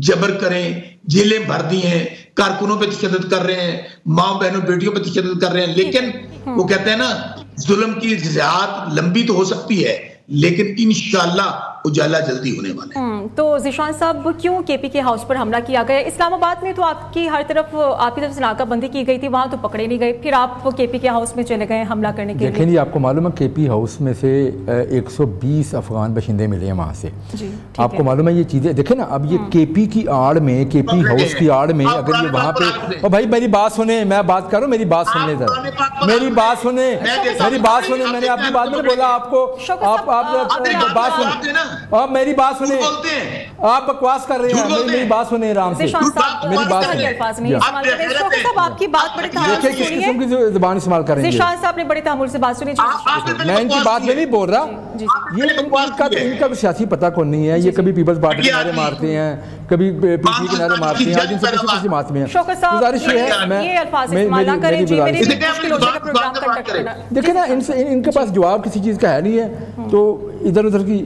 جبر کریں, جیلیں بھر دی ہیں, کارکنوں پہ تشدد کر رہے ہیں, ماں بہنوں بیٹیوں پہ تشدد کر رہے ہیں. لیکن وہ کہتے ہیں نا ظلم کی ذات لمبی تو ہو سکتی ہے لیکن انشاءاللہ اجالا جلدی ہونے والا ہے. تو ذیشان صاحب, کیوں کے پی کے ہاؤس پر حملہ کیا گیا؟ اسلام آباد میں تو آپ کی طرف سے ناکہ بندی کی گئی تھی, وہاں تو پکڑے نہیں گئے, پھر آپ کے پی کے ہاؤس میں چلے گئے حملہ کرنے کے لیے. دیکھیں جی, آپ کو معلوم ہے کے پی ہاؤس میں سے 120 افغان باشندے ملے ہیں وہاں سے. آپ کو معلوم ہے یہ چیزیں, دیکھیں نا, اب یہ کے پی کی آڑ میں, کے پی ہاؤس کی آڑ میں اگر یہ وہاں پہ, اور بھائی میری بات سنیں, میں بات کروں, میری بات سن لیں ذرا, میری بات سنیں, میں نے آپ کی بات میں بولا آپ کو, آپ بات سنیں, آپ میری بات سنیں, آپ بکواس کر رہے ہیں, میری بات سنیں آرام سے, میری بات سنیں. دیکھیں کس قسم کی زبان استعمال کر رہے ہیں. ذیشان صاحب نے بڑے تحمل سے بات سنی. میں ان کی بات میں نہیں بول رہا, یہ ان کا سیاسی پتہ کون نہیں ہے, یہ کبھی پیپلز پارٹی کے نعرے مارتے ہیں, کبھی پی پی کے نعرے مارتے ہیں, آج ان سے کسی بات میں ہیں. گزارش یہ ہے, یہ الفاظ استعمال نہ کریں جی, میری مشکل ہو جائے گا پروگرام کنڈکٹ کرنا. دیکھیں نا, ان کے پاس جواب کسی چیز کا ہے نہیں ہے, تو ادھر ادھر کی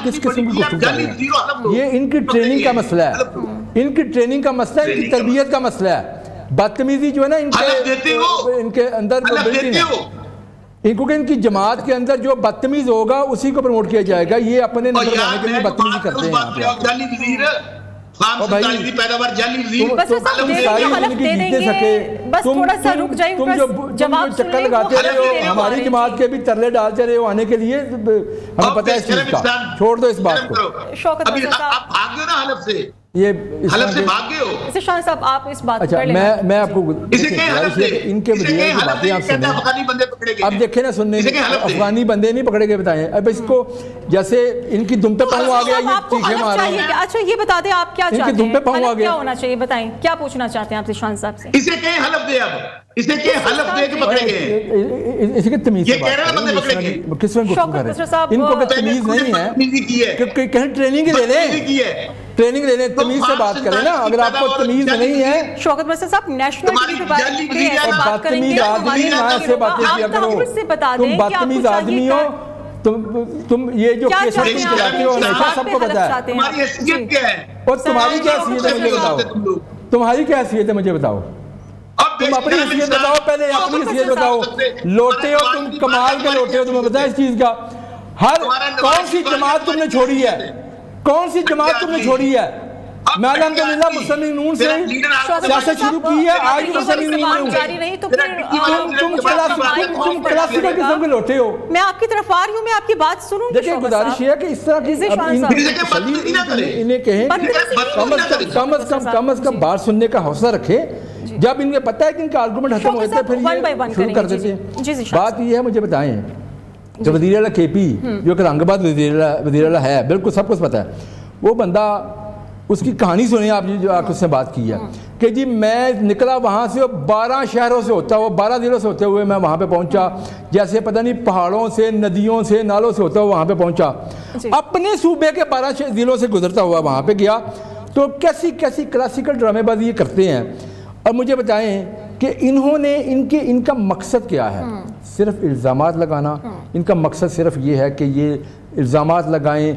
کس قسم کی گفتگو کر رہے ہیں. یہ ان کی ٹریننگ کا مسئلہ ہے, ان کی ٹریننگ کا مسئلہ ہے, ان کی تربیت کا مسئلہ ہے. بدتمیزی جو ہے نا ان کے اندر ان کی جماعت کے اندر جو بدتمیز ہوگا اسی کو پروموٹ کیا جائے گا. یہ اپنے نمبر لانے کے لیے بدتمیزی کرتے ہیں. چکر لگاتے رہے ہو, ہماری جماعت کے بھی ترلے ڈالتے رہے ہو آنے کے لیے, ہمیں پتہ ہے اس چیز کا, چھوڑ دو اس بات کو. یہ حلف سے بھاگ گئے ہو؟ شاہ صاحب آپ اس بات اچھا میں آپ کو ان کے وزیر کی باتیں آپ سنیں. اب دیکھیں نا سننے افغانی بندے نہیں پکڑے گئے بتائیں. اب اس کو جیسے ان کی دم پہ پاؤں آ گیا یہ چیخیں مار رہے ہیں. اچھا یہ بتا دیں آپ کیا چاہتے ہیں, دم پہ پاؤں آ گیا کیا ہونا چاہیے بتائیں, کیا پوچھنا چاہتے ہیں آپ ذیشان صاحب سے؟ اسے کہیں حلف دے, اب اسے کہیں حلف دے کہ پکڑے گئے. اسی کے تمیز سے بات کریں, کس میں گفتگو کریں, ان کو کہ تمیز نہیں ہے کہ کہیں ٹریننگ لے لیں, ٹریننگ لے لیں, تمیز سے بات کریں نا. اگر آپ کو تمیز نہیں ہے شوکت مسعود صاحب نیشنل ٹی وی پہ بات کریں گے, بدتمیز آدمی نہ سے باتیں کیا کرو, تم بدتمیز آدمی ہو, تم یہ جو کیسے تم چلاتے ہو ہمیشہ سب کو پتا ہے. تمہاری حیثیت کیا ہے اور تمہاری کیا حیثیت ہے مجھے بتاؤ, تمہاری کیا حیثیت ہے مجھے بتاؤ, تم اپنی حیثیت بتاؤ, پہلے اپنی حیثیت بتاؤ. لوٹے ہو تم, کمال کے لوٹے ہو, تمہیں پتا ہے اس چیز کا. ہر کون سی جماعت تم نے چھوڑی ہے, کون سی جماعت تم نے چھوڑی ہے؟ میں الحمدللہ مسلم نون سے سیاست شروع کی ہے, آج بھی مسلم نون میں ہوں. تم کلاسیکل قسم کے لوٹے ہو. میں آپ کی طرف آ رہی ہوں, میں آپ کی بات سنوں گی. دیکھیں گزارش یہ ہے کہ اس طرح کی انہیں کہیں کم از کم بات سننے کا حوصلہ رکھیں. جب ان کو پتہ ہے کہ ان کا آرگومنٹ ختم ہوتا ہے پھر یہ شروع کر دیتے ہیں. بات یہ ہے, مجھے بتائیں کہ وزیر اعلیٰ کے پی جو کہ رنگ آباد وزیر اعلیٰ ہے, بالکل سب کچھ پتہ ہے, وہ بندہ اس کی کہانی سنیں آپ جو آپ اس سے بات کی ہے کہ جی میں نکلا وہاں سے 12 شہروں سے ہوتا ہوا, 12 ضلعوں سے ہوتے ہوئے میں وہاں پہ پہنچا, جیسے پتہ نہیں پہاڑوں سے, ندیوں سے, نالوں سے ہوتا ہوا وہاں پہ پہنچا, اپنے صوبے کے 12 ضلعوں سے گزرتا ہوا وہاں پہ گیا. تو کیسی کیسی کلاسیکل ڈرامے بازی یہ کرتے ہیں. اور مجھے بتائیں کہ انہوں نے ان کا مقصد کیا ہے؟ صرف الزامات لگانا. ان کا مقصد صرف یہ ہے کہ یہ الزامات لگائیں,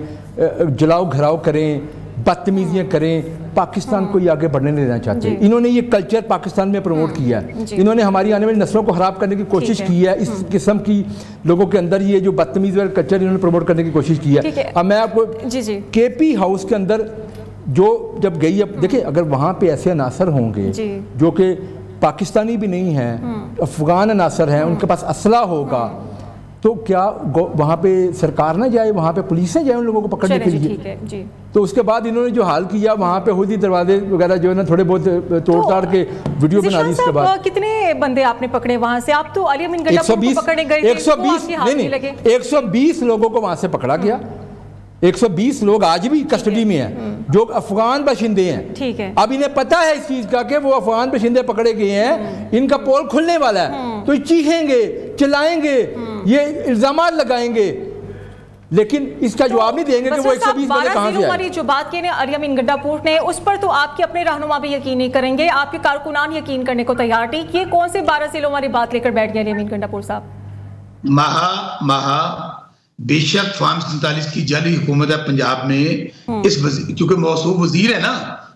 جلاؤ گھراؤ کریں, بدتمیزیاں کریں, پاکستان کو یہ آگے بڑھنے نہیں دینا چاہتے. انہوں نے یہ کلچر پاکستان میں پروموٹ کیا ہے, انہوں نے ہماری آنے والی نسلوں کو خراب کرنے کی کوشش کی ہے. اس قسم کی لوگوں کے اندر یہ جو بدتمیزی والا کلچر انہوں نے پروموٹ کرنے کی کوشش کی ہے. اب میں آپ کو کے پی ہاؤس کے اندر جو جب گئی, اب دیکھیں اگر وہاں پہ ایسے عناصر ہوں گے جو کہ پاکستانی بھی نہیں ہیں, افغان عناصر ہیں, ان کے پاس اسلحہ ہوگا, تو کیا وہاں پہ سرکار نہ جائے, وہاں پہ پولیس نہ جائے ان لوگوں کو پکڑنے کے لیے؟ تو اس کے بعد انہوں نے جو حال کیا وہاں پہ حوثی دروازے وغیرہ جو ہے نا تھوڑے بہت توڑ تاڑ کے ویڈیو بنا دی. اس کے بعد کتنے بندے آپ نے پکڑے وہاں سے؟ آپ تو علی امین گنڈا کو پکڑنے گئے تھے, 120 لوگوں کو وہاں سے پکڑا گیا. 120 لوگ آج بھی کسٹڈی میں ہیں جو افغان باشندے ہیں. اب انہیں پتا ہے اس چیز کا کہ وہ افغان باشندے پکڑے گئے ہیں, ان کا پول کھلنے والا ہے, تو چیخیں گے, چلائیں گے, یہ الزامات لگائیں گے, لیکن اس کا جواب نہیں دیں گے کہ وہ 120 بندے کہاں سے آئے. جو بات کی علی امین گنڈا پورٹ نے, اس پر تو آپ کے اپنے رہنما بھی یقین نہیں کریں گے, آپ کے کارکنان یقین کرنے کو تیار نہیں. یہ کون سے 12 ضلعوں والی بات لے کر بیٹھ گئے علی امین گنڈا پور صاحب؟ بے شک فارم 47 کی جعلی حکومت ہے پنجاب میں. اس کیونکہ موصوف وزیر ہے نا,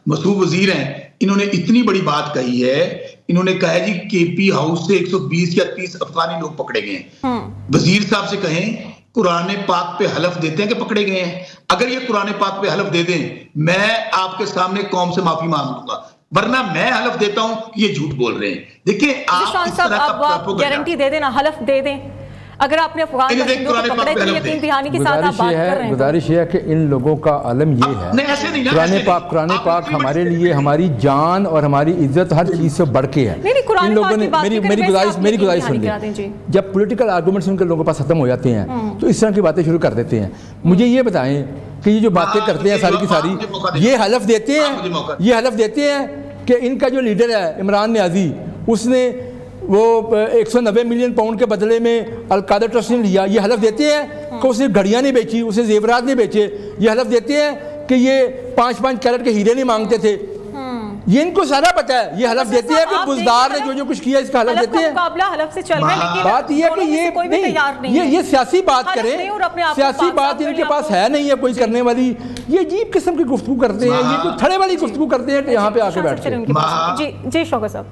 موصوف وزیر ہیں, انہوں نے اتنی بڑی بات کہی ہے. انہوں نے کہا ہے جی کے پی ہاؤس سے 120 یا 30 افغانی لوگ پکڑے گئے ہیں. وزیر صاحب سے کہیں قرآن پاک پہ حلف دیتے ہیں کہ پکڑے گئے ہیں. اگر یہ قرآن پاک پہ حلف دے دیں, میں آپ کے سامنے قوم سے معافی مانگ لوں گا, ورنہ میں حلف دیتا ہوں یہ جھوٹ بول رہے ہیں. دیکھیں آپ اس طرح کا گارنٹی دے دیں نا, حلف دے دیں. اگر آپ نے افغان باشندوں کو پکڑے تو یقین دہانی کے ساتھ آپ بات کر رہے ہیں. گزارش یہ ہے کہ ان لوگوں کا عالم یہ ہے, قرآن پاک ہمارے لیے ہماری جان اور ہماری عزت ہر چیز سے بڑھ کے ہے. ان لوگوں نے میری گزارش سن لیں, جب پولیٹیکل آرگومنٹس ان کے لوگوں کے پاس ختم ہو جاتے ہیں تو اس طرح کی باتیں شروع کر دیتے ہیں. مجھے یہ بتائیں کہ یہ جو باتیں کرتے ہیں ساری کی ساری, یہ حلف دیتے ہیں کہ ان کا جو لیڈر ہے عمران نیازی, اس نے وہ 190 ملین پاؤنڈ کے بدلے میں القاعدہ ٹرسٹ نے لیا. یہ حلف دیتے ہیں کہ اسے گھڑیاں نہیں بیچی, اسے زیورات نہیں بیچے. یہ حلف دیتے ہیں کہ یہ 5 کیرٹ کے ہیرے نہیں مانگتے تھے. یہ ان کو سارا پتا ہے. یہ حلف دیتے ہیں کہ بزدار نے جو کچھ کیا اس کا حلف دیتے ہیں. بات یہ ہے کہ یہ سیاسی بات کریں, سیاسی بات ان کے پاس ہے نہیں ہے کوئی کرنے والی. یہ عجیب قسم کی گفتگو کرتے ہیں, یہ کوئی تھڑے والی گفتگو کرتے ہیں یہاں پہ آ کے بیٹھتے ہیں. جی شوکت صاحب,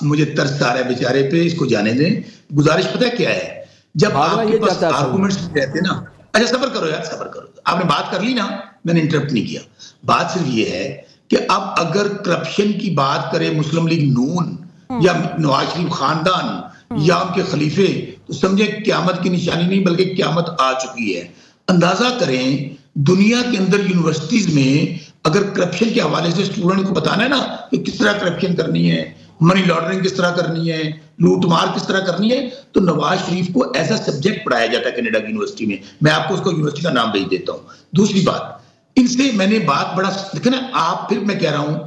مجھے ترس آ رہا ہے بیچارے پہ, اس کو جانے دیں. گزارش پتہ کیا ہے, جب آپ کے پاس آرگومنٹس رہتے نا, اچھا صبر کرو یار, صبر کرو. آپ نے بات کر لی نا, میں نے انٹرپٹ نہیں کیا. بات صرف یہ ہے کہ اب اگر کرپشن کی بات کرے مسلم لیگ نون یا نواز شریف خاندان یا ان کے خلیفے, تو سمجھیں قیامت کی نشانی نہیں بلکہ قیامت آ چکی ہے. اندازہ کریں دنیا کے اندر یونیورسٹیز میں اگر کرپشن کے حوالے سے اسٹوڈنٹ کو بتانا ہے نا کہ کس طرح کرپشن کرنی ہے، منی لانڈرنگ کس طرح کرنی ہے، لوٹ مار کس طرح کرنی ہے، تو نواز شریف کو ایسا سبجیکٹ پڑھایا جاتا ہے کینیڈا کی یونیورسٹی میں آپ کو اس کو یونیورسٹی کا نام بھیج دیتا ہوں۔ دوسری بات، ان سے میں نے بات بڑا دیکھا نا، آپ پھر میں کہہ رہا ہوں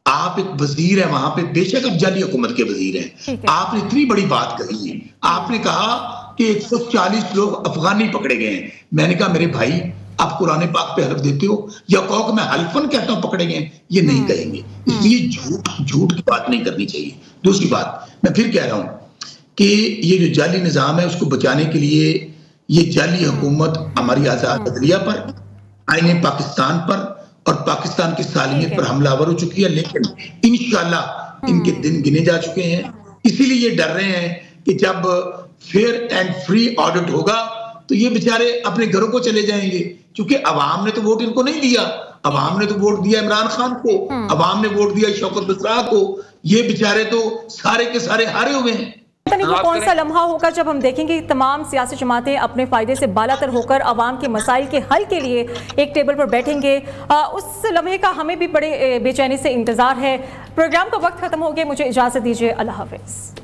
آپ ایک وزیر ہیں وہاں پہ، بے شک آپ جعلی حکومت کے وزیر ہیں، آپ نے اتنی بڑی بات کہی ہے، آپ نے کہا کہ 140 لوگ افغانی پکڑے گئے ہیں، میں نے کہا میرے بھائی آپ قرآن پاک پہ حلف دیتے ہو یا کہو کہ میں حلفن کہتا ہوں پکڑے گئے، یہ نہیں کہیں گے، اس لیے جھوٹ کی بات نہیں کرنی چاہیے۔ دوسری بات میں پھر کہہ رہا ہوں کہ یہ جو جعلی نظام ہے اس کو بچانے کے لیے یہ جعلی حکومت ہماری آزاد عدلیہ پر، آئین پاکستان پر اور پاکستان کی سالمیت پر حملہ آور ہو چکی ہے، لیکن انشاءاللہ ان کے دن گنے جا چکے ہیں۔ اسی لیے یہ ڈر رہے ہیں کہ جب فیئر اینڈ فری آڈٹ ہوگا تو یہ بیچارے اپنے گھروں کو چلے جائیں گے، کیونکہ عوام نے تو ووٹ ان کو نہیں دیا، عوام نے تو ووٹ دیا عمران خان کو، عوام نے ووٹ دیا شوکت بزرا کو، یہ بیچارے تو سارے کے سارے ہارے ہوئے ہیں۔ وہ کون سا لمحہ ہوگا جب ہم دیکھیں گے تمام سیاسی جماعتیں اپنے فائدے سے بالاتر ہو کر عوام کے مسائل کے حل کے لیے ایک ٹیبل پر بیٹھیں گے؟ اس لمحے کا ہمیں بھی بڑے بے چینی سے انتظار ہے۔ پروگرام کا وقت ختم ہو گیا، مجھے اجازت دیجیے، اللہ حافظ۔